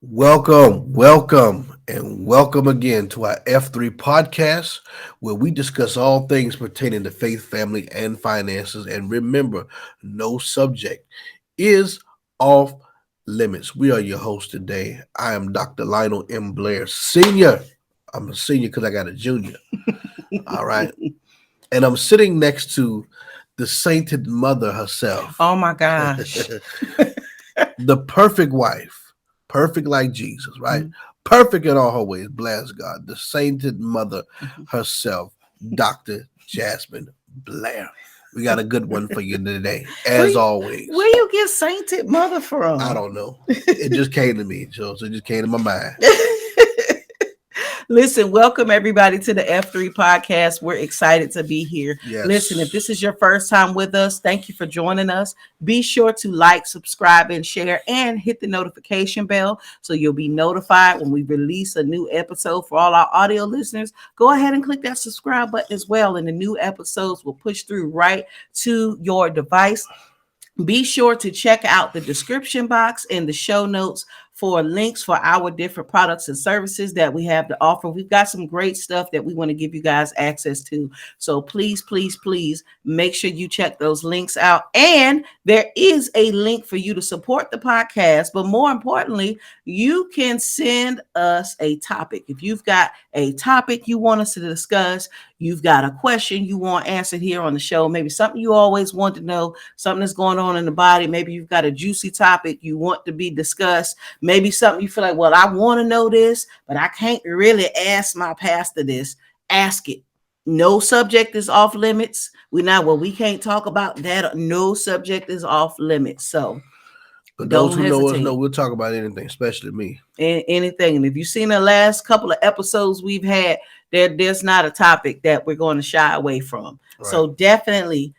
Welcome again to our F3 podcast, where we discuss all things pertaining to faith, family, and finances. And remember, no subject is off limits. We are your host today. I am Dr. Lionel M. Blair, Senior. I'm a senior because I got a junior. All right. And I'm sitting next to the sainted mother herself, Oh my gosh. the perfect wife, perfect like Jesus, right? Mhm. Perfect in all her ways, bless God. The sainted mother Mhm. herself, Dr. Jasmine Blair. We got a good one for you today, Where as you, always. where you get sainted mother I from? don't know. It just came to me, so it just came to my mind. Listen, welcome everybody to the F3 podcast. We're excited to be here. Listen, if Yes. this is your first time with us, thank you for joining us. Be sure to like, subscribe, and share, and hit the notification bell so you'll be notified when we release a new episode. For all our audio listeners, go ahead and click that subscribe button as well, and the new episodes will push through right to your device. Be sure to check out the description box in the show notes for links for our different products and services that we have to offer. We've got some great stuff that we want to give you guys access to. So please make sure you check those links out. And there is a link for you to support the podcast. But more importantly, you can send us a topic. If you've got a topic you want us to discuss, you've got a question you want answered here on the show, maybe something you always want to know, something that's going on in the body. Maybe you've got a juicy topic you want to be discussed. Maybe something you feel like, well, I want to know this, but I can't really ask my pastor this. Ask it. No subject is off limits. We can't talk about that. No subject is off limits. So But those don't who know us know hesitate. we'll talk about anything, especially me. Anything. And if you've seen the last couple of episodes we've had, there's not a topic that we're going to shy away from. Right. So definitely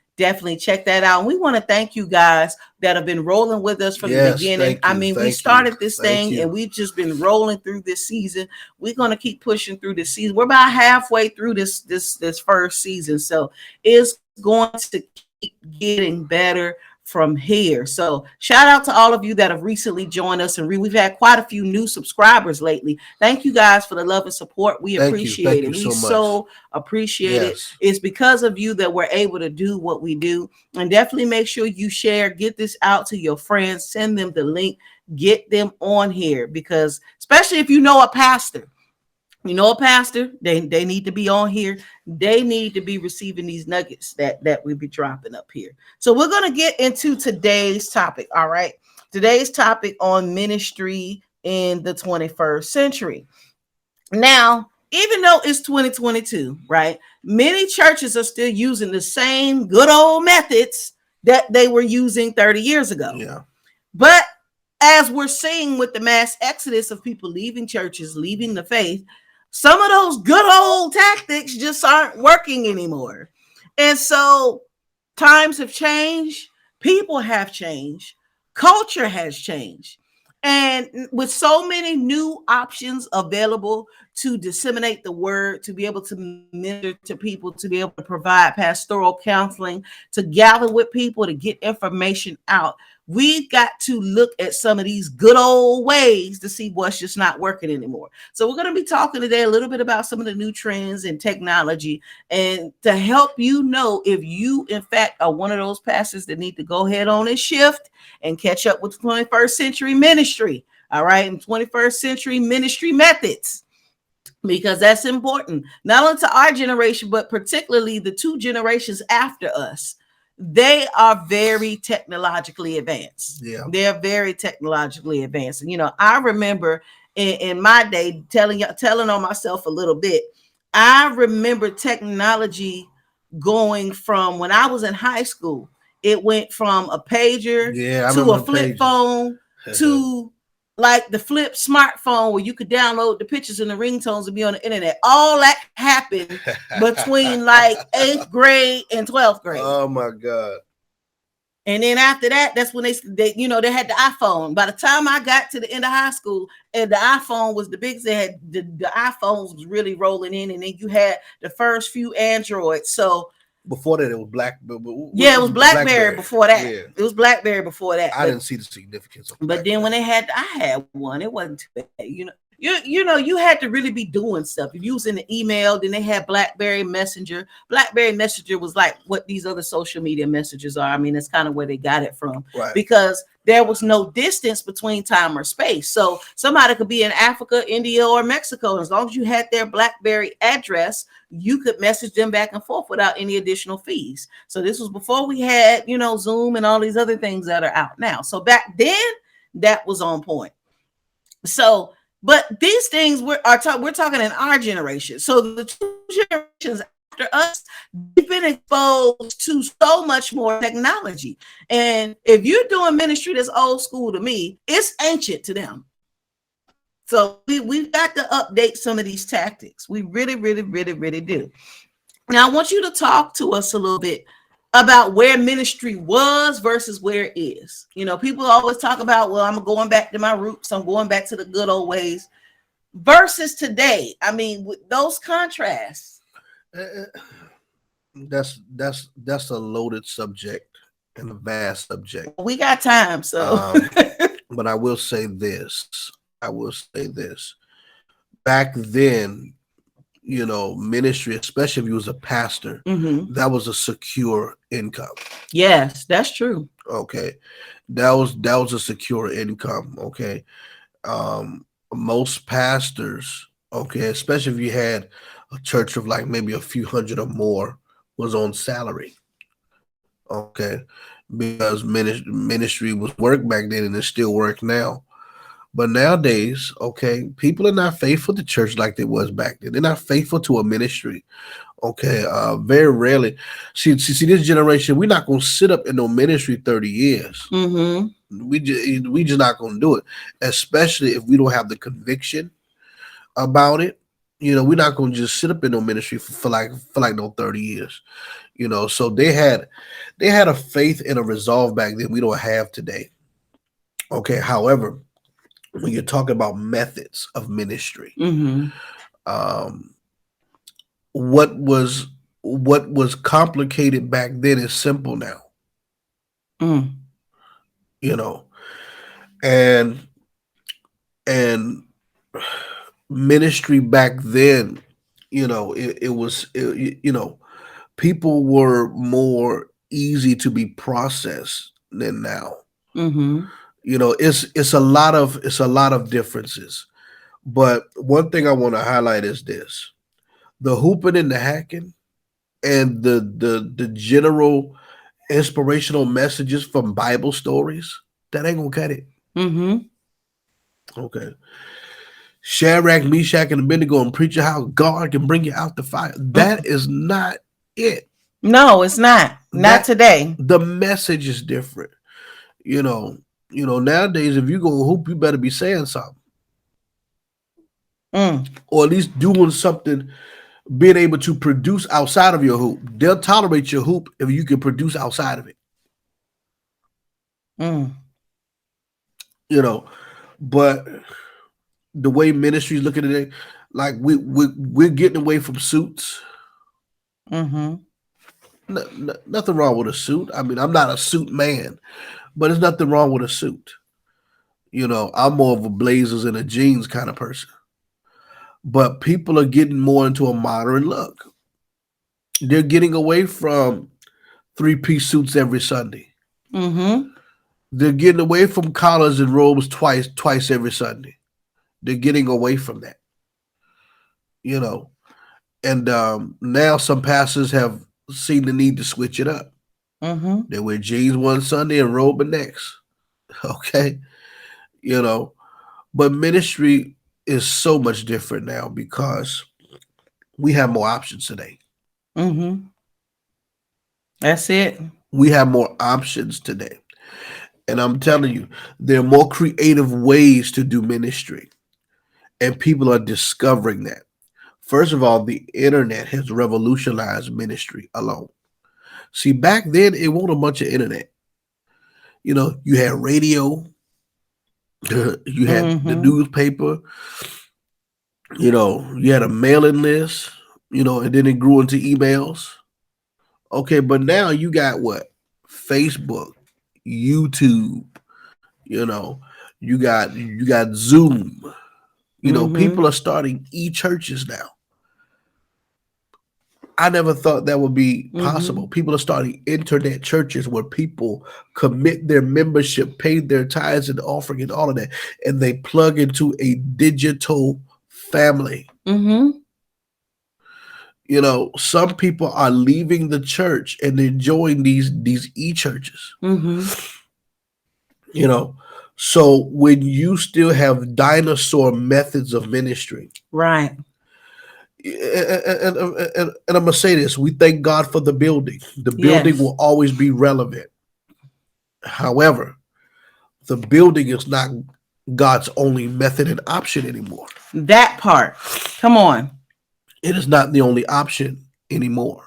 check that out. And we want to thank you guys that have been rolling with us from the Yes, beginning. thank I you. mean, we Thank you. started this Thank thing and you. we've just been rolling through this season. We're going to keep pushing through this season. We're about halfway through this first season. So it's going to keep getting better from here. So shout out to all of you that have recently joined us, and we've had quite a few new subscribers lately. Thank you guys for the love and support. We Thank you. appreciate Thank it. you We so much. so appreciate it. Yes. It's because of you that we're able to do what we do. And definitely make sure you share, get this out to your friends, send them the link, get them on here, because especially if you know a pastor, they need to be on here. They need to be receiving these nuggets that we be dropping up here. So we're going to get into today's topic. All right, today's topic on ministry in the 21st century. Now, even though it's 2022, right, many churches are still using the same good old methods that they were using 30 years ago. Yeah. But as we're seeing with the mass exodus of people leaving churches, leaving the faith, some of those good old tactics just aren't working anymore. And so times have changed, people have changed, culture has changed. And with so many new options available to disseminate the word, to be able to minister to people, to be able to provide pastoral counseling, to gather with people, to get information out, we've got to look at some of these good old ways to see what's just not working anymore. So we're going to be talking today a little bit about some of the new trends in technology, and to help you know if you in fact are one of those pastors that need to go ahead on and shift and catch up with 21st century ministry. All right, and 21st century ministry methods, because that's important not only to our generation but particularly the two generations after us. They are very technologically advanced. Yeah. They're very technologically advanced. And I remember in my day, telling on myself a little bit, I remember technology going from when I was in high school. It went from a pager Yeah, I to a remember the flip pages. phone to like the flip smartphone where you could download the pictures and the ringtones and be on the internet. All that happened between like 8th grade and 12th grade. Oh my God. And then after that, that's when they had the iPhone. By the time I got to the end of high school, and the iPhone was the biggest, they had the iPhones was really rolling in, and then you had the first few Androids. So Before that, it was Black. Yeah, it was BlackBerry before that. Yeah, It was BlackBerry before that. I didn't see the significance of. But then when they had, I had one. It wasn't too bad. You had to really be doing stuff. If you was in the email, then they had BlackBerry Messenger. BlackBerry Messenger was like what these other social media messages are. I mean, that's kind of where they got it from, Right. because there was no distance between time or space. So somebody could be in Africa, India, or Mexico. And as long as you had their BlackBerry address, you could message them back and forth without any additional fees. So this was before we had, Zoom and all these other things that are out now. So back then, that was on point. So, but these things we're talking in our generation. So the two generations after us, they've been exposed to so much more technology. And if you're doing ministry that's old school to me, it's ancient to them. So we've got to update some of these tactics. We really, really, really, really do. Now I want you to talk to us a little bit about where ministry was versus where it is. People always talk about, well, I'm going back to my roots. I'm going back to the good old ways versus today. I mean, with those contrasts. That's a loaded subject and a vast subject. We got time, so. But I will say this. Back then, ministry, especially if you was a pastor, that was a secure income. Yes, that's true. Okay. That was a secure income. Okay. Most pastors, okay, especially if you had a church of like maybe a few hundred or more, was on salary. Okay. Because ministry was work back then and it's still work now. But nowadays, okay, people are not faithful to church like they was back then. They're not faithful to a ministry. Okay, very rarely. See, this generation, we're not gonna sit up in no ministry 30 years. We just not gonna do it, especially if we don't have the conviction about it. We're not gonna just sit up in no ministry for like no 30 years. So they had a faith and a resolve back then we don't have today. Okay, however, when you're talking about methods of ministry, what was complicated back then is simple now. And ministry back then, people were more easy to be processed than now. It's a lot of differences. But one thing I want to highlight is this: the hooping and the hacking and the general inspirational messages from Bible stories, that ain't gonna cut it. Okay. Shadrach, Meshach, and Abednego and preach how God can bring you out the fire. That is not it. No, it's not. Not today. The message is different. Nowadays, if you go hoop, you better be saying something. Or at least doing something, being able to produce outside of your hoop. They'll tolerate your hoop if you can produce outside of it. But the way ministries look at it, like we're getting away from suits. Nothing wrong with a suit. I mean, I'm not a suit man, but there's nothing wrong with a suit. I'm more of a blazers and a jeans kind of person. But people are getting more into a modern look. They're getting away from 3-piece suits every Sunday. They're getting away from collars and robes twice every Sunday. They're getting away from that. And now some pastors have seen the need to switch it up. They wear jeans one Sunday and robe the next. Okay. But ministry is so much different now because we have more options today. That's it. We have more options today. And I'm telling you, there are more creative ways to do ministry. And people are discovering that. First of all, the internet has revolutionized ministry alone. See, back then, it wasn't a bunch of internet. You had radio. You had the newspaper. You had a mailing list, and then it grew into emails. Okay, but now you got what? Facebook, YouTube, you know, you got Zoom. Mm-hmm. People are starting e-churches now. I never thought that would be Mm-hmm. possible. People are starting internet churches where people commit their membership, pay their tithes and offering and all of that, and they plug into a digital family. Mm-hmm. Some people are leaving the church and enjoying these e-churches. Mm-hmm. You know, so when you still have dinosaur methods of ministry, Right. and I'm gonna say this: we thank God for the building. The building Yes. will always be relevant. However, the building is not God's only method and option anymore. That part. Come on. It is not the only option anymore.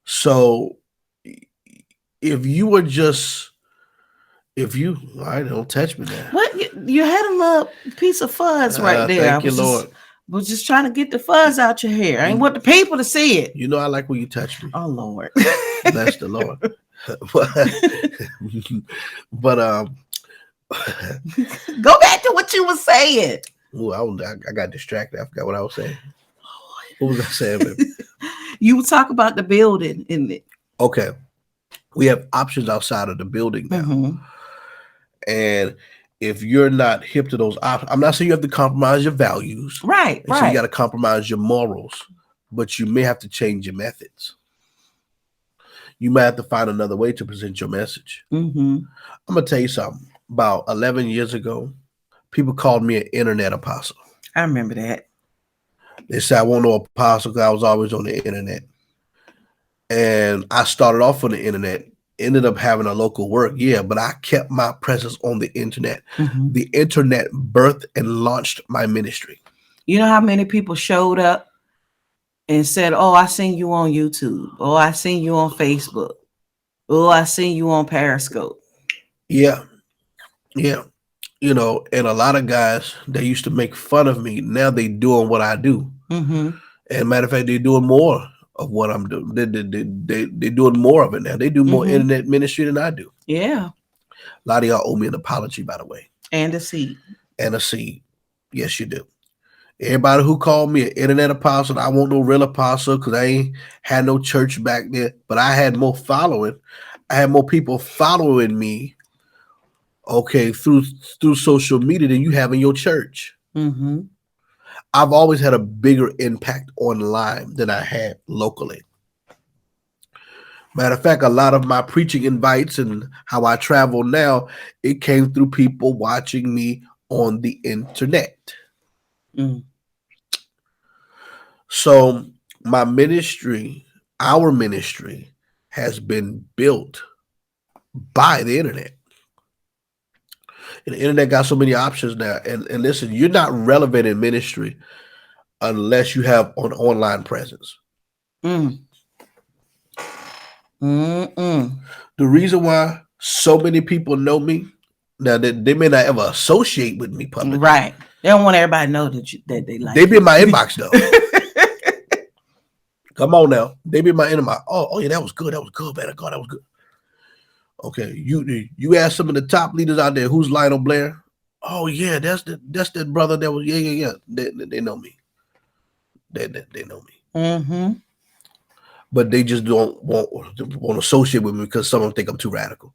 So if you were just if you I don't touch me now. What you had a little piece of fuzz right there. I Thank you, Lord. was just trying to get the fuzz out your hair. I ain't want the people to see it. I like when you touch me. Oh Lord. Bless the Lord. but Go back to what you were saying. ooh, I got distracted. I forgot what I was saying. What was I saying, baby? You talk about the building in it. Okay. We have options outside of the building now. Mm-hmm. And if you're not hip to those options, I'm not saying you have to compromise your values. Right, So you right. got to compromise your morals, but you may have to change your methods. You might have to find another way to present your message. Mm-hmm. I'm going to tell you something. About 11 years ago, people called me an internet apostle. I remember that. They said I wasn't no apostle because I was always on the internet. And I started off on the internet, ended up having a local work, yeah, but I kept my presence on the internet. Mm-hmm. The internet birthed and launched my ministry. You know how many people showed up and said, "Oh, I seen you on YouTube. Oh, I seen you on Facebook. Oh, I seen you on Periscope." Yeah. Yeah. And a lot of guys that used to make fun of me, now they doing what I do. Mm-hmm. And matter of fact, they're doing more of what I'm doing. They're doing more of it now. They do more Mm-hmm. internet ministry than I do. Yeah. A lot of y'all owe me an apology, by the way. And a seat. And a seed. Yes, you do. Everybody who called me an internet apostle, I want no real apostle because I ain't had no church back there, but I had more following. I had more people following me, okay, through social media than you have in your church. Mm-hmm. I've always had a bigger impact online than I had locally. Matter of fact, a lot of my preaching invites and how I travel now, it came through people watching me on the internet. Mm. So my ministry, our ministry, has been built by the internet. And the internet got so many options now. And listen, you're not relevant in ministry unless you have an online presence. Mm. Mm-mm. The reason why so many people know me, now that they may not ever associate with me publicly. Right. They don't want everybody to know that they like They be in my inbox though. Come on now. They be in my inbox. Oh yeah, that was good. That was good, man. God, that was good. Okay, you ask some of the top leaders out there who's Lionel Blair. Oh yeah, that's that brother that was yeah. They know me. They know me. Mm-hmm. But they just don't want to associate with me because some of them think I'm too radical.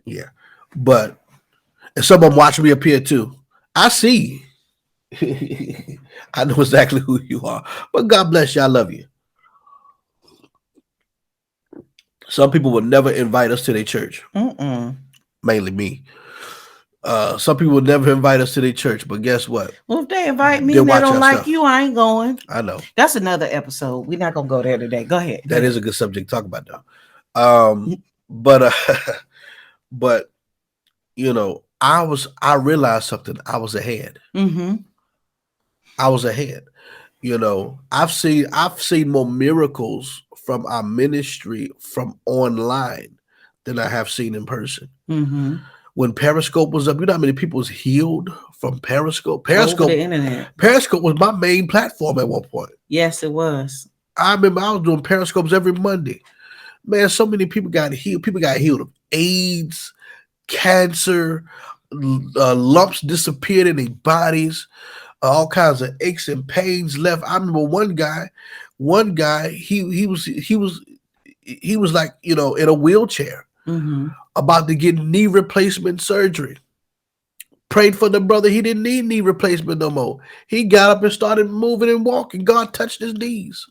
Yeah, but and some of them watch me appear too. I see. I know exactly who you are. But God bless you. I love you. Some people would never invite us to their church. Mm-mm. Mainly me. Some people would never invite us to their church, but guess what? Well, if they invite me They'll and they watch don't our like stuff. you, I ain't going. I know. That's another episode. We're not gonna go there today. Go ahead. That is a good subject to talk about though. But I realized something. I was ahead. Mm-hmm. I was ahead. I've seen more miracles from our ministry from online than I have seen in person. Mm-hmm. When Periscope was up, you know how many people was healed from Periscope? Over the internet. Periscope was my main platform at one point. Yes, it was. I remember I was doing periscopes every Monday. Man, so many people got healed. People got healed of AIDS, cancer, lumps disappeared in their bodies, all kinds of aches and pains left. I remember one guy, he was like, in a wheelchair, about to get knee replacement surgery. Prayed for the brother. He didn't need knee replacement no more. He got up and started moving and walking. God touched his knees.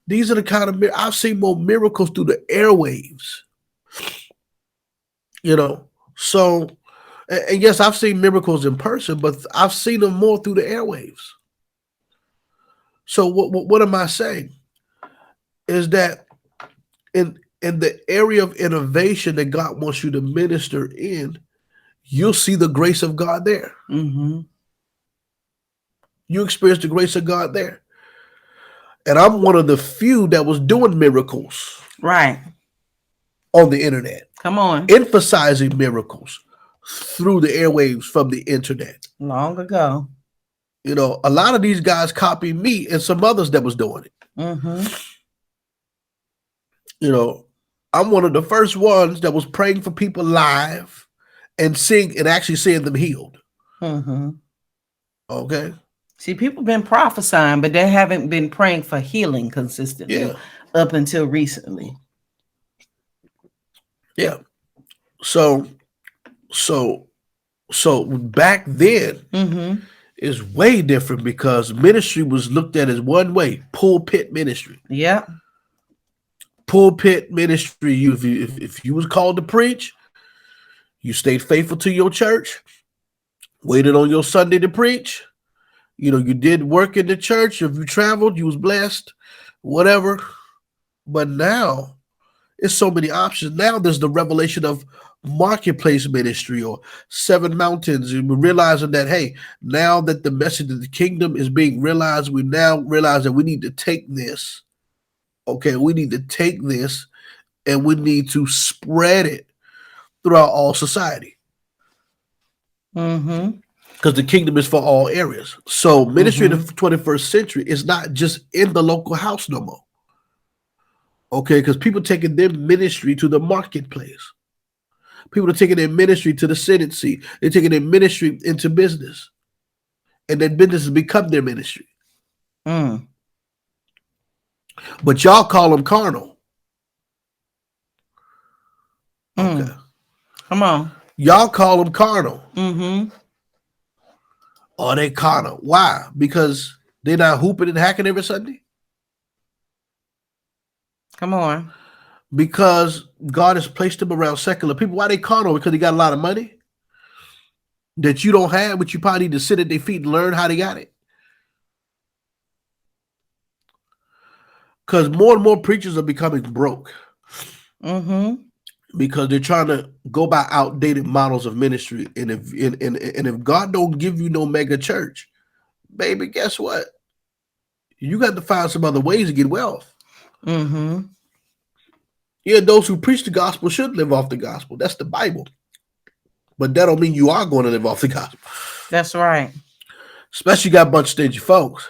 These are the kind of I've seen more miracles through the airwaves. So, and yes, I've seen miracles in person, but I've seen them more through the airwaves. So what am I saying? Is that in the area of innovation that God wants you to minister in, you'll see the grace of God there. You experience the grace of God there. And I'm one of the few that was doing miracles. Right. On the internet. Come on. Emphasizing miracles through the airwaves from the internet. Long ago. A lot of these guys copied me and some others that was doing it. I'm one of the first ones that was praying for people live and actually seeing them healed. Okay. See, people been prophesying, but they haven't been praying for healing consistently up until recently. Yeah. So back then is way different because ministry was looked at as one way, pulpit ministry. Yeah. Pulpit ministry. If you was called to preach, you stayed faithful to your church, waited on your Sunday to preach. You did work in the church. If you traveled, you was blessed, whatever. But now, it's so many options. Now there's the revelation of marketplace ministry or Seven Mountains. And we're realizing that, hey, now that the message of the kingdom is being realized, we now realize that we need to take this. Okay, we need to take this and we need to spread it throughout all society. Because the kingdom is for all areas. So ministry in the 21st century is not just in the local house no more. Okay, because people taking their ministry to the marketplace. People are taking their ministry to the Senate seat. They're taking their ministry into business. And then business has become their ministry. But y'all call them carnal. Okay. Come on. Y'all call them carnal. Are they carnal? Why? Because they're not hooping and hacking every Sunday? Come on. Because God has placed them around secular people. Why they carnal? Because they got a lot of money that you don't have, but you probably need to sit at their feet and learn how they got it. Because more and more preachers are becoming broke. Because they're trying to go by outdated models of ministry. And if God don't give you no mega church, baby, guess what? You got to find some other ways to get wealth. Yeah, those who preach the gospel should live off the gospel. That's the Bible. But that don't mean you are going to live off the gospel. That's right. Especially you got a bunch of stingy folks.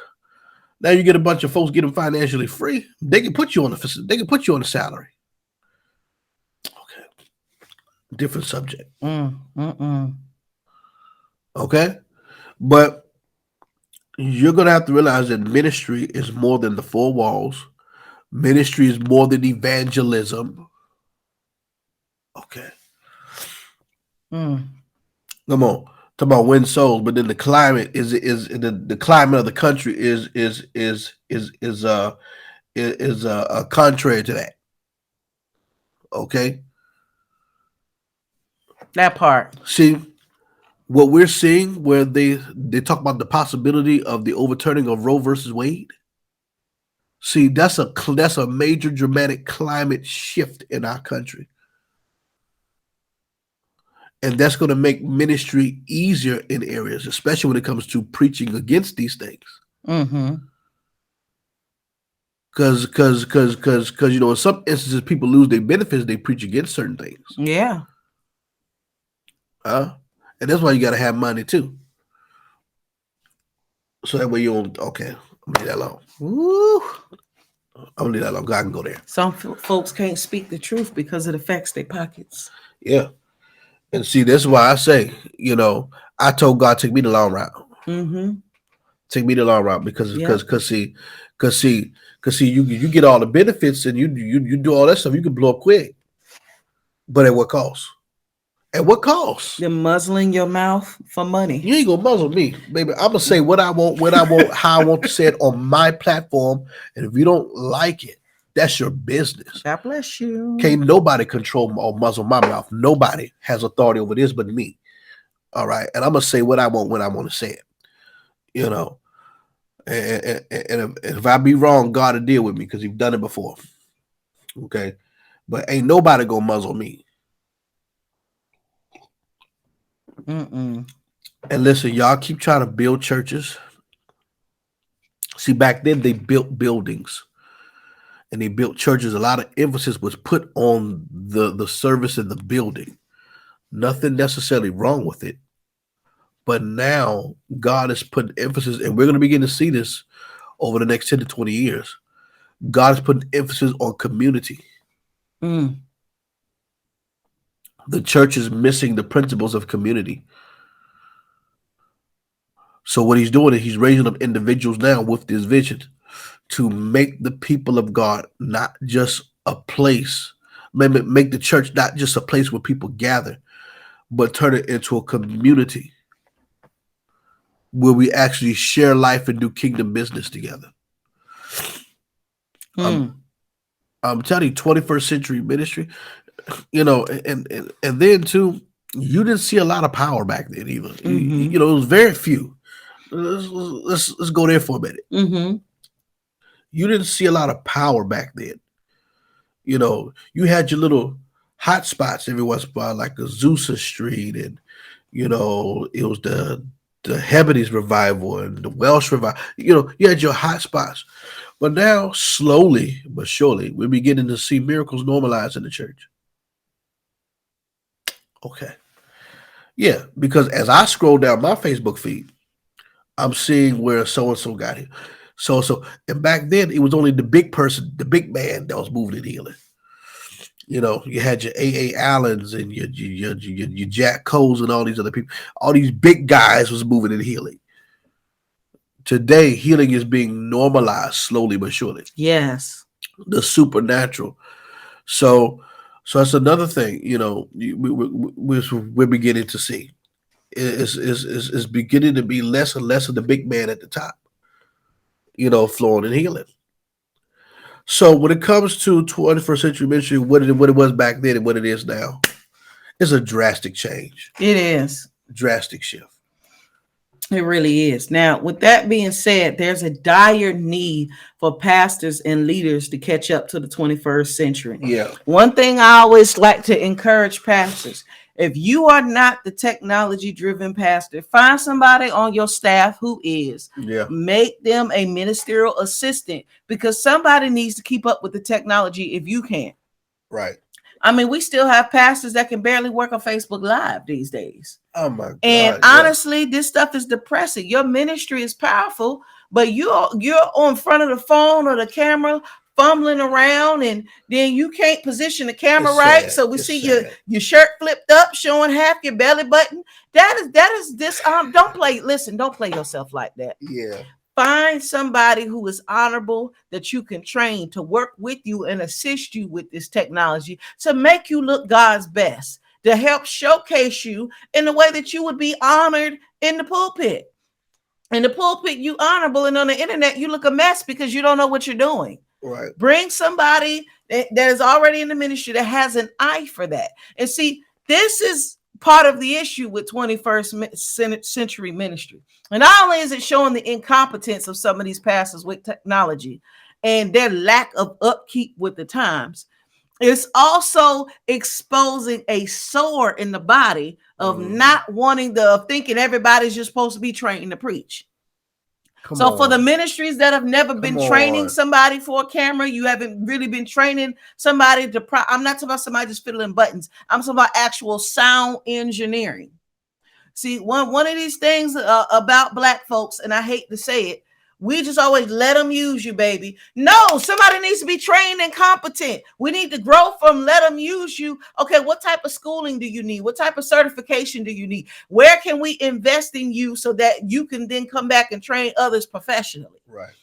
Now you get a bunch of folks, get them financially free. They can put you on a salary. Okay. Different subject. Okay. But you're going to have to realize that ministry is more than the four walls. Ministry is more than evangelism. Okay. Come on. Talk about win souls, but then the climate is the climate of the country is contrary to that. Okay. That part. See, what we're seeing where they talk about the possibility of the overturning of Roe versus Wade. See, that's a major dramatic climate shift in our country. And that's going to make ministry easier in areas, especially when it comes to preaching against these things. Because in some instances people lose their benefits, they preach against certain things. Yeah. And that's why you got to have money too. So that way you don't. Okay, leave that alone. Woo. I'm gonna leave that alone. God can go there. Some folks can't speak the truth because it affects their pockets. Yeah. And see, this is why I say, I told God take me the long route. Mm-hmm. Take me the long route because Yeah. you get all the benefits and you do all that stuff. You can blow up quick, but at what cost? At what cost? They're muzzling your mouth for money. You ain't gonna muzzle me, baby. I'm gonna say what I want, when I want, how I want to say it on my platform. And if you don't like it, that's your business. God bless you. Can't nobody control or muzzle my mouth. Nobody has authority over this but me. All right. And I'm gonna say what I want when I want to say it. And if I be wrong, God will deal with me because He's done it before. Okay. But ain't nobody gonna muzzle me. Mm-mm. And listen, y'all keep trying to build churches. See, back then they built buildings and they built churches. A lot of emphasis was put on the service in the building. Nothing necessarily wrong with it. But now God is putting emphasis, and we're going to begin to see this over the next 10 to 20 years. God is putting emphasis on community. Mm. The church is missing the principles of community. So what He's doing is He's raising up individuals now with this vision to make the people of God not just a place, make the church not just a place where people gather, but turn it into a community where we actually share life and do kingdom business together. I'm telling you, 21st century ministry, and then too, you didn't see a lot of power back then either. Mm-hmm. It was very few. Let's go there for a minute. Mm-hmm. You didn't see a lot of power back then. You had your little hot spots every once in a while, like Azusa Street, and it was the Hebrides revival and the Welsh revival. You had your hot spots. But now, slowly but surely, we're beginning to see miracles normalize in the church. Okay. Yeah, because as I scroll down my Facebook feed, I'm seeing where so-and-so got here. So, and back then, it was only the big person, the big man that was moving and healing. You had your A.A. Allens and your Jack Coles and all these other people. All these big guys was moving and healing. Today, healing is being normalized slowly but surely. Yes. The supernatural. So that's another thing, we're beginning to see. It's beginning to be less and less of the big man at the top, flowing and healing. So when it comes to 21st century ministry, what it was back then and what it is now, it's a drastic change. It is. Drastic shift. It really is. Now, with that being said, there's a dire need for pastors and leaders to catch up to the 21st century. Yeah. One thing I always like to encourage pastors, if you are not the technology-driven pastor, find somebody on your staff who is. Yeah. Make them a ministerial assistant because somebody needs to keep up with the technology if you can't. Right. I mean, we still have pastors that can barely work on Facebook Live these days. Oh my God. And honestly, this stuff is depressing. Your ministry is powerful, but you're on front of the phone or the camera fumbling around, and then you can't position the camera right. So we see your shirt flipped up, showing half your belly button. That is this. Don't play yourself like that. Yeah. Find somebody who is honorable that you can train to work with you and assist you with this technology to make you look God's best, to help showcase you in the way that you would be honored in the pulpit. In the pulpit, you honorable, and on the internet, you look a mess because you don't know what you're doing. Right. Bring somebody that is already in the ministry that has an eye for that. And see, this is part of the issue with 21st century ministry. And not only is it showing the incompetence of some of these pastors with technology and their lack of upkeep with the times, it's also exposing a sore in the body of not thinking everybody's just supposed to be trained to preach. For the ministries that have never been training somebody for a camera, you haven't really been training somebody to I'm not talking about somebody just fiddling buttons. I'm talking about actual sound engineering. See, one of these things about Black folks, and I hate to say it, We just always let them use you, baby. No, somebody needs to be trained and competent. We need to grow from let them use you. Okay, what type of schooling do you need? What type of certification do you need? Where can we invest in you so that you can then come back and train others professionally? Right.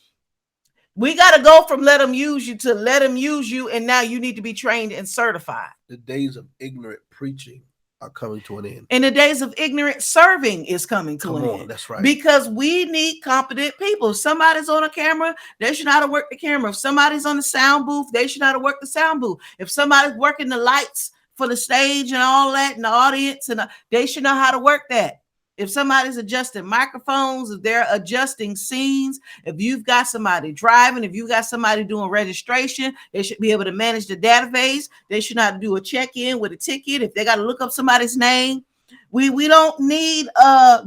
We got to go from let them use you to let them use you, and now you need to be trained and certified. The days of ignorant preaching are coming to an end. And the days of ignorant serving is coming to an end. That's right. Because we need competent people. If somebody's on a camera, they should know how to work the camera. If somebody's on the sound booth, they should know how to work the sound booth. If somebody's working the lights for the stage and all that, and the audience, and they should know how to work that. If somebody's adjusting microphones, if they're adjusting scenes, if you've got somebody driving, if you've got somebody doing registration, they should be able to manage the database. They should not do a check-in with a ticket. If they got to look up somebody's name, we don't need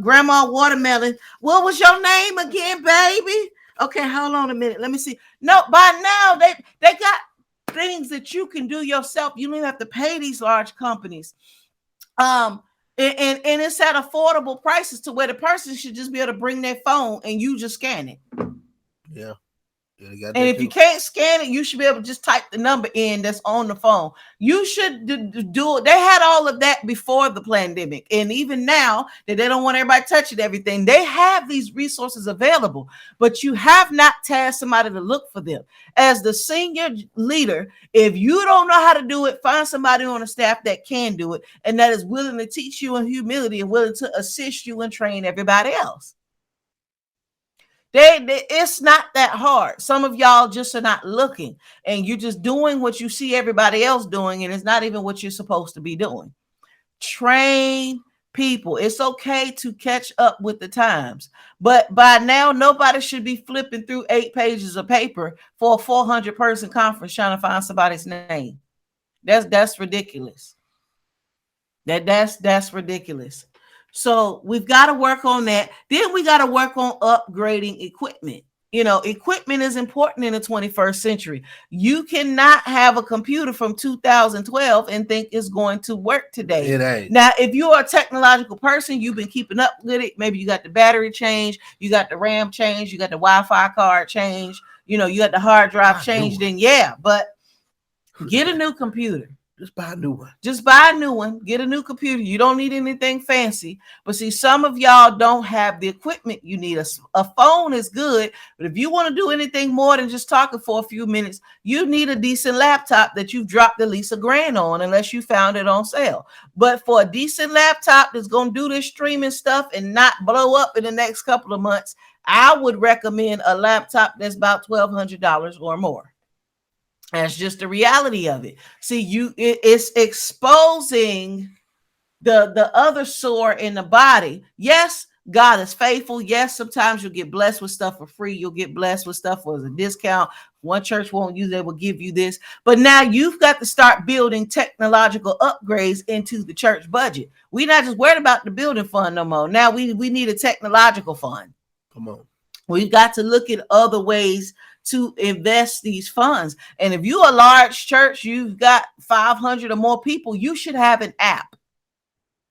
Grandma Watermelon. What was your name again, baby? Okay, hold on a minute. Let me see. No, by now they got things that you can do yourself. You don't even have to pay these large companies. And it's at affordable prices to where the person should just be able to bring their phone and you just scan it. Yeah. And if you can't scan it, you should be able to just type the number in that's on the phone. You should do it. They had all of that before the pandemic. And even now that they don't want everybody touching everything, they have these resources available, but you have not tasked somebody to look for them. As the senior leader, if you don't know how to do it, find somebody on the staff that can do it and that is willing to teach you in humility and willing to assist you and train everybody else. It's not that hard. Some of y'all just are not looking and you're just doing what you see everybody else doing, and it's not even what you're supposed to be doing. Train people. It's okay to catch up with the times, but by now nobody should be flipping through 8 pages of paper for a 400-person conference trying to find somebody's name. That's ridiculous. That's ridiculous. So we've got to work on that. Then we got to work on upgrading equipment. You know, equipment is important in the 21st century. You cannot have a computer from 2012 and think it's going to work today. It ain't. Now, if you're a technological person, you've been keeping up with it. Maybe you got the battery change, you got the RAM change, you got the Wi-Fi card change, you know, you got the hard drive change. Then yeah, but get a new computer. Just buy a new one. Just buy a new one. Get a new computer. You don't need anything fancy. But see, some of y'all don't have the equipment you need. A phone is good, but if you want to do anything more than just talking for a few minutes, you need a decent laptop that you've dropped at least $1,000 on, unless you found it on sale. But for a decent laptop that's going to do this streaming stuff and not blow up in the next couple of months, I would recommend a laptop that's about $1,200 or more. That's just the reality of it. See, it's exposing the other sore in the body. Yes, God is faithful. Yes, sometimes you'll get blessed with stuff for free. You'll get blessed with stuff with a discount. One church won't use it, will give you this. But now you've got to start building technological upgrades into the church budget. We're not just worried about the building fund no more. Now we need a technological fund. Come on. We've got to look at other ways to invest these funds. And if you're a large church, you've got 500 or more people, you should have an app.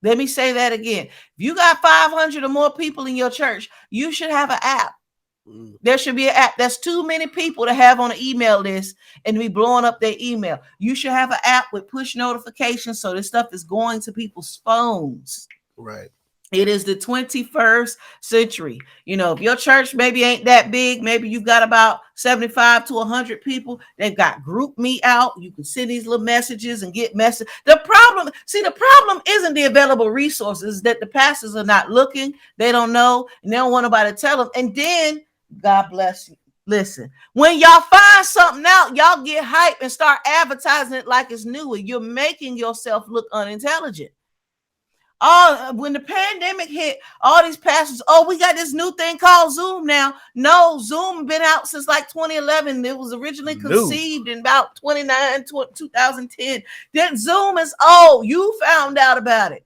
Let me say that again. If you got 500 or more people in your church, you should have an app. There should be an app. That's too many people to have on an email list and be blowing up their email. You should have an app with push notifications so this stuff is going to people's phones. Right. It is the 21st century. You know, if your church maybe ain't that big, maybe you've got about 75 to 100 people. They've got group me out. You can send these little messages and get messages. The problem isn't the available resources, that the pastors are not looking. They don't know, and they don't want nobody to tell them. And then, God bless you. Listen, when y'all find something out, y'all get hype and start advertising it like it's new, and you're making yourself look unintelligent. When the pandemic hit, all these pastors, we got this new thing called Zoom now. No, Zoom been out since like 2011. It was originally conceived in about 2010. Then Zoom is old. You found out about it.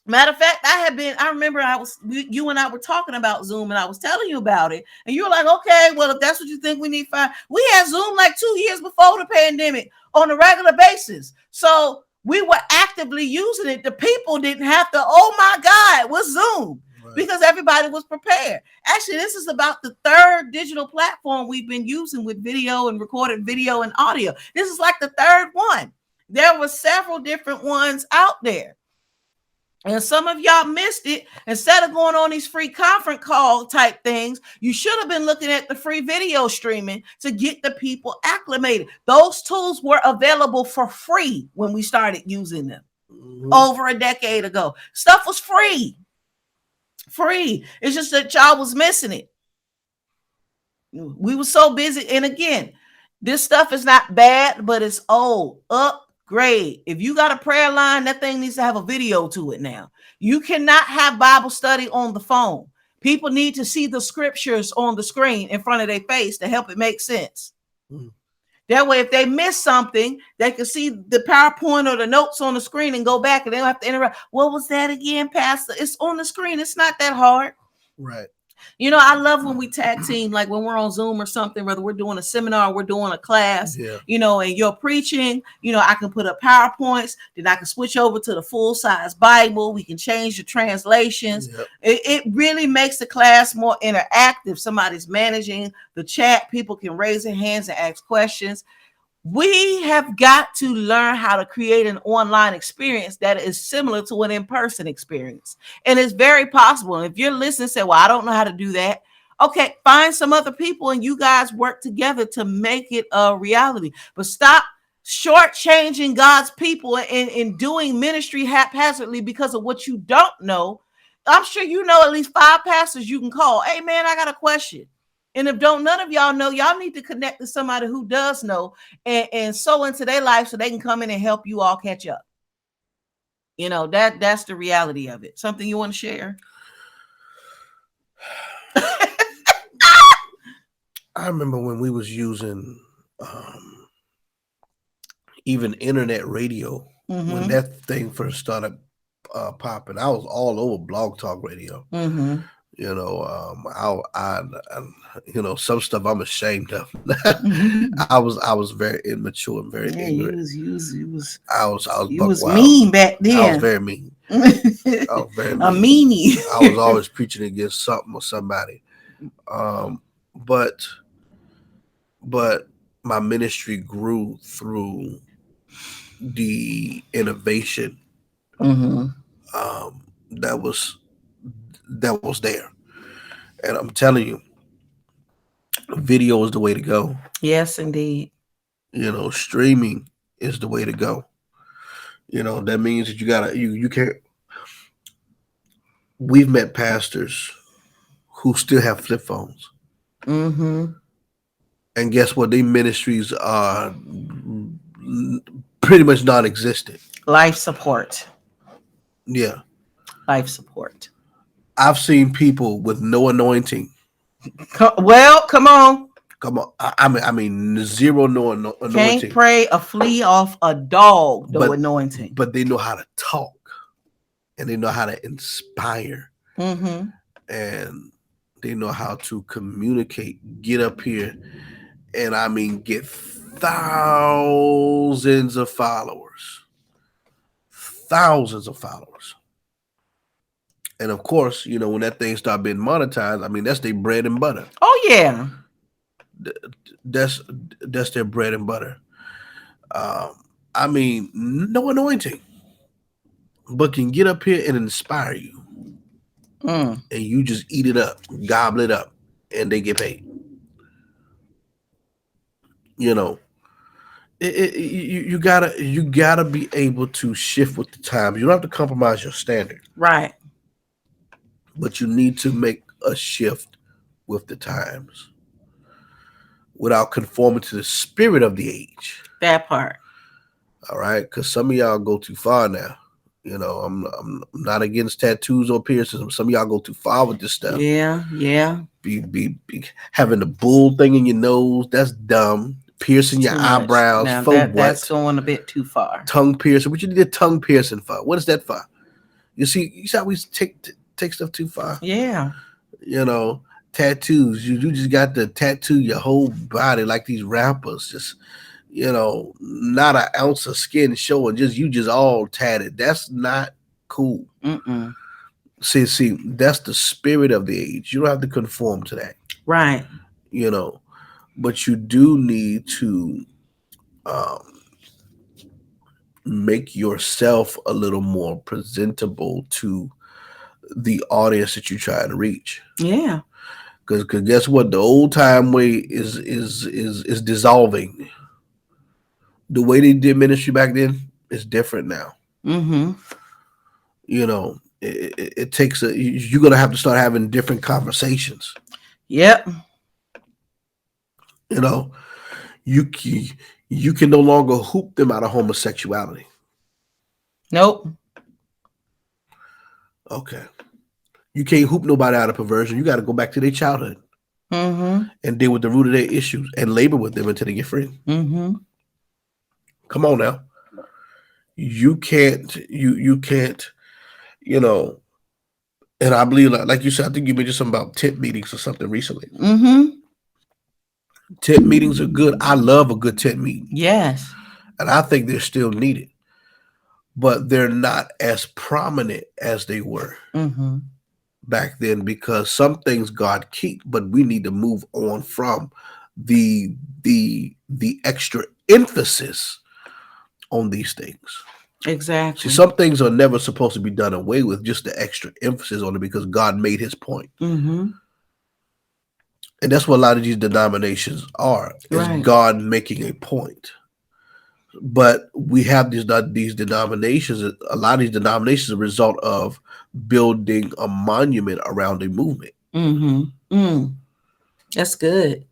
Matter of fact, I remember you and I were talking about Zoom, and I was telling you about it, and you were like, okay, well, if that's what you think we need, fine. We had Zoom like 2 years before the pandemic on a regular basis. So we were actively using it. The people didn't have to, oh my God, what's Zoom? because everybody was prepared. Actually, this is about the third digital platform we've been using with video and recorded video and audio. This is like the third one. There were several different ones out there. And some of y'all missed it. Instead of going on these free conference call type things, you should have been looking at the free video streaming to get the people acclimated. Those tools were available for free when we started using them over a decade ago. Stuff was free. Free. It's just that y'all was missing it. We were so busy. And again, this stuff is not bad, but it's old. Upgrade. If you got a prayer line, that thing needs to have a video to it now. You cannot have Bible study on the phone. People need to see the scriptures on the screen in front of their face to help it make sense. That way, if they miss something, they can see the PowerPoint or the notes on the screen and go back, and they don't have to interrupt. What was that again, Pastor? It's on the screen. It's not that hard. Right. You know, I love when we tag team, like when we're on Zoom or something, whether we're doing a seminar, we're doing a class, you know, and you're preaching, you know, I can put up PowerPoints, then I can switch over to the full size Bible. We can change the translations. It really makes the class more interactive. Somebody's managing the chat. People can raise their hands and ask questions. We have got to learn how to create an online experience that is similar to an in-person experience. And it's very possible. And if you're listening and say, well, I don't know how to do that. Okay, find some other people and you guys work together to make it a reality. But stop shortchanging God's people in doing ministry haphazardly because of what you don't know. I'm sure you know at least 5 pastors you can call. Hey, man, I got a question. And if none of y'all know, y'all need to connect to somebody who does know and sow into their life so they can come in and help you all catch up. You know, that's the reality of it. Something you want to share? I remember when we was using even internet radio, when that thing first started popping. I was all over Blog Talk Radio. You know, I you know, some stuff I'm ashamed of. I was very immature and very ignorant. I was mean back then. I was very mean. I was very mean. A meanie. I was always preaching against something or somebody. But my ministry grew through the innovation that was there. And I'm telling you, video is the way to go. Yes, indeed. You know, streaming is the way to go. You know, that means that you can't. We've met pastors who still have flip phones. And guess what? Their ministries are pretty much non-existent. Life support. Yeah. Life support. I've seen people with no anointing. Well, come on. I mean, zero no anointing. Can't pray a flea off a dog, no anointing. But they know how to talk, and they know how to inspire, and they know how to communicate. Get up here, and I mean, get thousands of followers. And of course, you know, when that thing start being monetized, I mean, that's their bread and butter. Oh yeah, that's their bread and butter. I mean, no anointing, but can get up here and inspire you, and you just eat it up, gobble it up, and they get paid. You know, you gotta be able to shift with the times. You don't have to compromise your standard, right? But you need to make a shift with the times without conforming to the spirit of the age. That part. All right, because some of y'all go too far now. You know, I'm not against tattoos or piercings. Some of y'all go too far with this stuff. Yeah. Be having the bull thing in your nose. That's dumb. Piercing your eyebrows now for what? That's going a bit too far. Tongue piercing. What you need a tongue piercing for? What is that for? You see how we take stuff too far. Yeah. You know, tattoos. You just got to tattoo your whole body like these rappers. Just, you know, not an ounce of skin showing. You just all tatted. That's not cool. See, that's the spirit of the age. You don't have to conform to that, Right. you know, but you do need to um, make yourself a little more presentable to the audience that you're trying to reach. Yeah. Because guess what? The old time way is dissolving. The way they did ministry back then is different now. Mm-hmm. You know, it takes you're gonna have to start having different conversations. Yep. You know, you can no longer hoop them out of homosexuality. Nope. Okay, you can't hoop nobody out of perversion. You got to go back to their childhood Mm-hmm. and deal with the root of their issues and labor with them until they get free. Mm-hmm. Come on now, you can't, you know. And I believe, like you said, I think you mentioned something about tent meetings or something recently. Mm-hmm. Tent meetings are good. I love a good tent meeting, Yes. and I think they're still needed, but they're not as prominent as they were Mm-hmm. back then because some things God keep, but we need to move on from the extra emphasis on these things. See, Exactly. some things are never supposed to be done away with, just the extra emphasis on it because God made his point. Mm-hmm. And that's what a lot of these denominations are, is Right. God making a point. But we have these denominations, a lot of these denominations are a result of building a monument around a movement, Mm-hmm. Mm. That's good.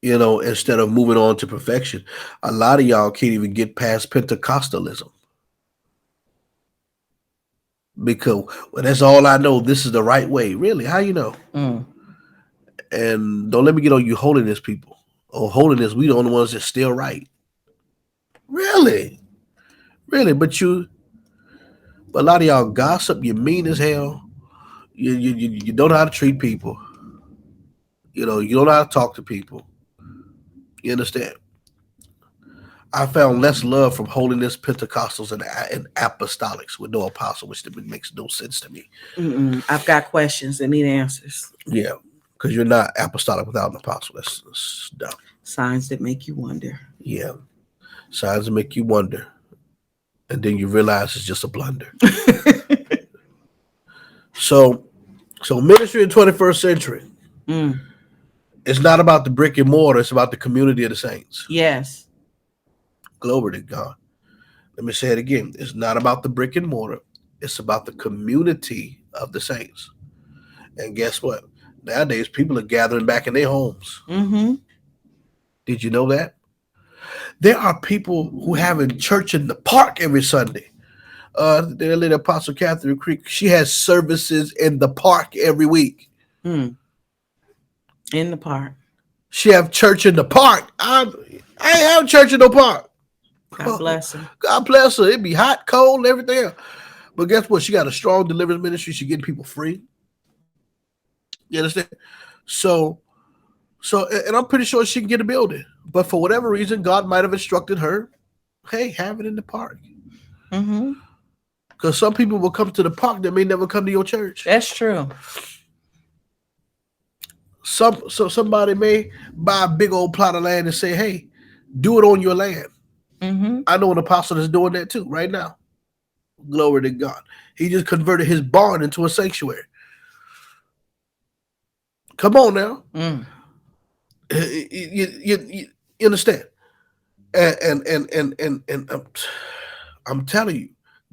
you know, instead of moving on to perfection. A lot of y'all can't even get past Pentecostalism because, well, that's all I know. This is the right way. Really? How you know? Mm. And don't let me get on you holiness people. Oh, holiness, we the only ones that still right. Really? Really? But a lot of y'all gossip, you mean as hell. You don't know how to treat people. You know, you don't know how to talk to people. You understand? I found less love from holiness Pentecostals and apostolics with no apostle, which makes no sense to me. Mm-mm. I've got questions that need answers. Yeah, because you're not apostolic without an apostle. That's dumb. Signs that make you wonder. Yeah, signs that make you wonder, and then you realize it's just a blunder. So ministry in the 21st century. Mm. It's not about the brick and mortar. It's about the community of the saints. Yes. Glory to God. Let me say it again. It's not about the brick and mortar. It's about the community of the saints. And guess what? Nowadays, people are gathering back in their homes. Mm-hmm. Did you know that? There are people who have in church in the park every Sunday. Their little Apostle Catherine Creek, she has services in the park every week. Mm. In the park. She have church in the park. I ain't have church in the park. God bless her. God bless her. It be hot, cold, and everything else. But guess what? She got a strong deliverance ministry. She getting people free. You understand? So, and I'm pretty sure she can get a building. But for whatever reason, God might have instructed her, hey, have it in the park. Mm-hmm. Because some people will come to the park that may never come to your church. That's true. Somebody may buy a big old plot of land and say, hey, do it on your land. Mm-hmm. I know an apostle that's doing that too right now. Glory to God. He just converted his barn into a sanctuary. Come on now. Mm. You understand? And I'm telling you,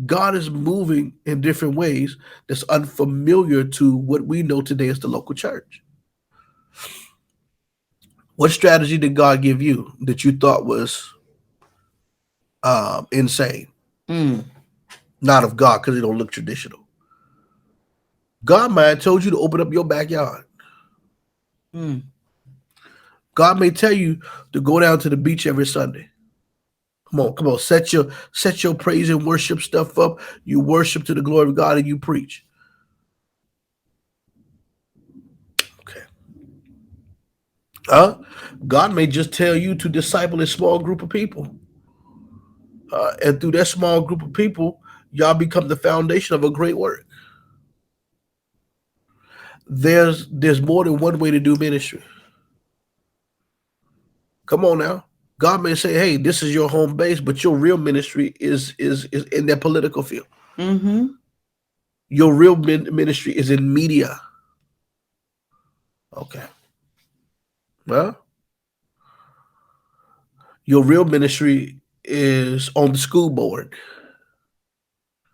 God is moving in different ways that's unfamiliar to what we know today as the local church. What strategy did God give you that you thought was insane? Mm. Not of God, because it don't look traditional. God might have told you to open up your backyard. Mm. God may tell you to go down to the beach every Sunday. Come on. Set your praise and worship stuff up. You worship to the glory of God and you preach. Okay. God may just tell you to disciple a small group of people. And through that small group of people, y'all become the foundation of a great work. there's more than one way to do ministry. Come on now. God may say, "Hey, this is your home base," but your real ministry is in that political field. Mm-hmm. Your real ministry is in media. Okay. Well, your real ministry is on the school board.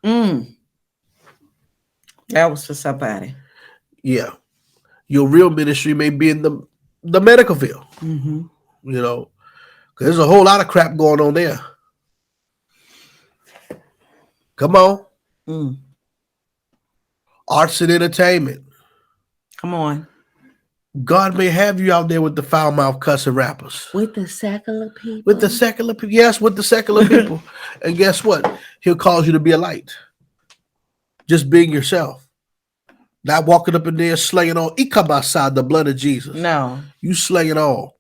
Mm. That was for somebody. Yeah. Your real ministry may be in the medical field. Mm-hmm. You know, 'cause there's a whole lot of crap going on there. Come on. Mm. Arts and entertainment. Come on. God may have you out there with the foul mouth cussing rappers. With the secular people. With the secular people. Yes, with the secular people. And guess what? He'll cause you to be a light. Just being yourself. Not walking up in there slaying all. Ikabasad, the blood of Jesus. No. You slay it all.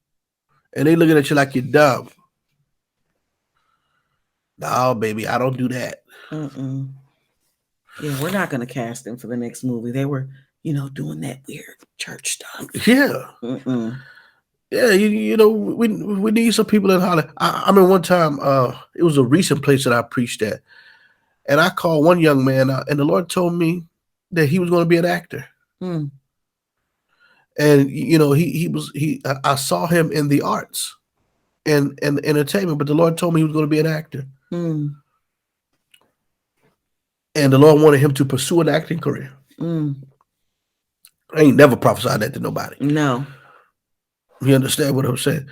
And they looking at you like you're dumb. No, baby, I don't do that. Mm-mm. Yeah, we're not going to cast them for the next movie. They were, doing that weird church stuff. Yeah. Mm-mm. Yeah, we need some people in Hollywood. I mean, one time, it was a recent place that I preached at, and I called one young man out, and the Lord told me that he was going to be an actor. Mm. And I saw him in the arts and entertainment, but the Lord told me he was going to be an actor. Mm. And the Lord wanted him to pursue an acting career. Mm. I ain't never prophesied that to nobody. No. You understand what I'm saying?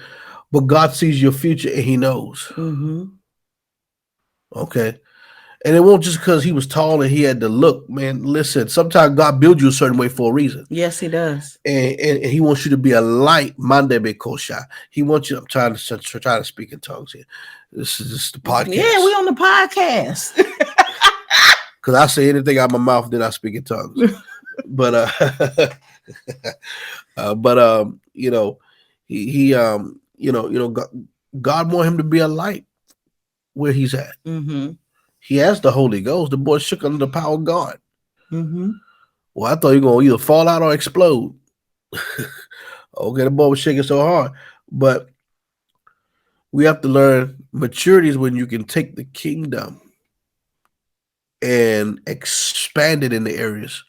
But God sees your future and he knows. Mm-hmm. Okay. And it won't just because he was tall and he had the look, man. Listen, sometimes God builds you a certain way for a reason. Yes, he does. And he wants you to be a light. Mande Bekosha. He wants you, I'm trying to speak in tongues here. This is just the podcast. Yeah, we on the podcast. Because I say anything out of my mouth, then I speak in tongues. But God want him to be a light where he's at. Mm-hmm. He has the Holy Ghost. The boy shook under the power of God. Mm-hmm. Well, I thought you were going to either fall out or explode. Okay, the boy was shaking so hard. But we have to learn maturity is when you can take the kingdom and expand it in the areas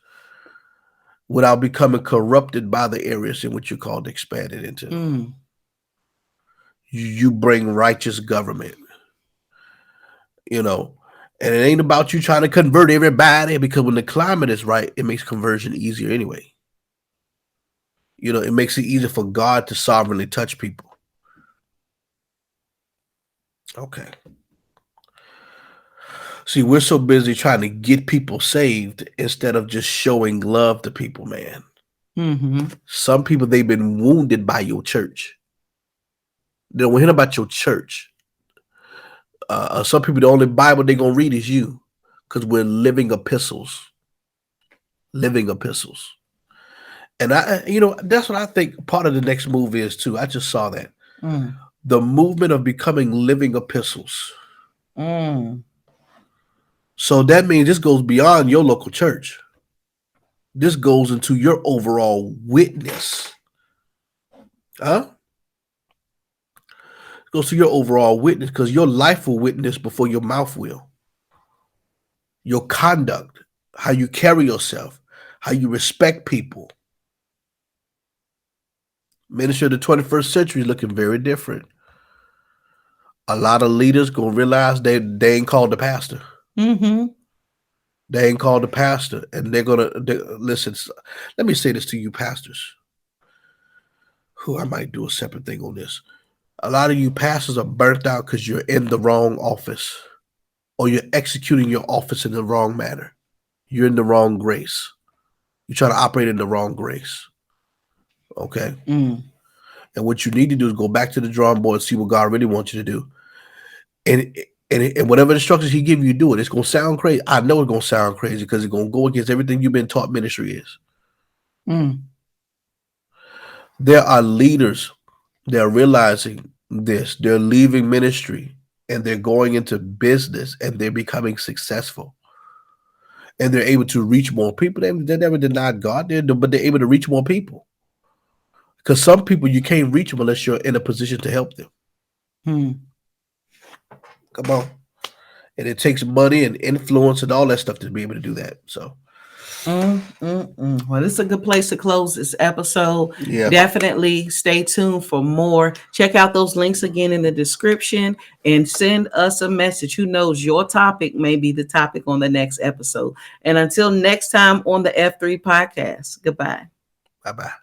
without becoming corrupted by the areas in which you're called to expand it into. Mm. You bring righteous government, and it ain't about you trying to convert everybody, because when the climate is right, it makes conversion easier anyway. It makes it easier for God to sovereignly touch people. Okay. See, we're so busy trying to get people saved instead of just showing love to people, man. Mm-hmm. Some people, they've been wounded by your church. They don't hear about your church. Some people, the only Bible they're going to read is you, because we're living epistles. Living epistles. And that's what I think part of the next move is too. I just saw that. Mm. The movement of becoming living epistles. Mm. So that means this goes beyond your local church. This goes into your overall witness. Huh? It goes to your overall witness, because your life will witness before your mouth will. Your conduct, how you carry yourself, how you respect people. Ministry of the 21st century is looking very different. A lot of leaders gonna realize they ain't called the pastor. Mm-hmm. They ain't called the pastor, and listen. Let me say this to you, pastors. Who I might do a separate thing on this. A lot of you pastors are burnt out because you're in the wrong office, or you're executing your office in the wrong manner. You're in the wrong grace. You're trying to operate in the wrong grace. Okay. Mm. And what you need to do is go back to the drawing board and see what God really wants you to do. And whatever instructions he give you, do it. It's going to sound crazy. I know it's going to sound crazy because it's going to go against everything you've been taught ministry is. Mm. There are leaders that are realizing this. They're leaving ministry and they're going into business and they're becoming successful. and they're able to reach more people. They never denied God, but they're able to reach more people. Because some people you can't reach them unless you're in a position to help them. Come on. And it takes money and influence and all that stuff to be able to do that. So, well, this is a good place to close this episode. yeah. Definitely stay tuned for more. Check out those links again in the description and send us a message. Who knows, your topic may be the topic on the next episode. And until next time on the F3 podcast, goodbye. Bye-bye.